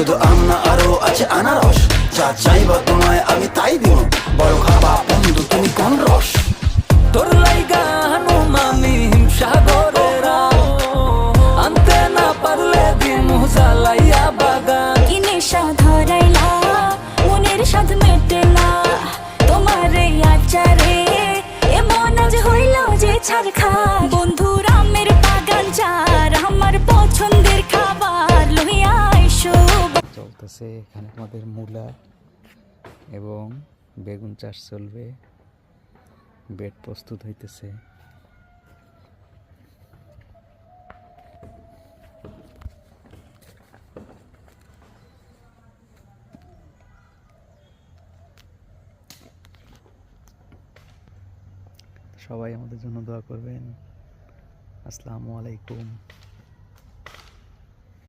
শুধু আম না আরো আছে আনারস, যা চাইবা তোমায় আমি তাই দিব, বড় খাবা বন্ধু তুমি কোন রস। তোর লাইগা হানুমামি হিমসাগরেরা, আনতে না পারলে দিমু জ্বালাইয়া বাগান। কি নেশা ধরাইলা মনের স্বাদ মেটেলা, তোমার এই আচারে এমন আজ হইল যে ছারখা। বন্ধুর আমের বাগান যার আমার পছন্দের খাবার লইয়া আইসো। চলতেছে এখানে আমাদের মূলা এবং বেগুন চাষ চলবে, বেড প্রস্তুত হইতেছে। সবাই আমাদের জন্য দোয়া করবেন। আসসালামু আলাইকুম।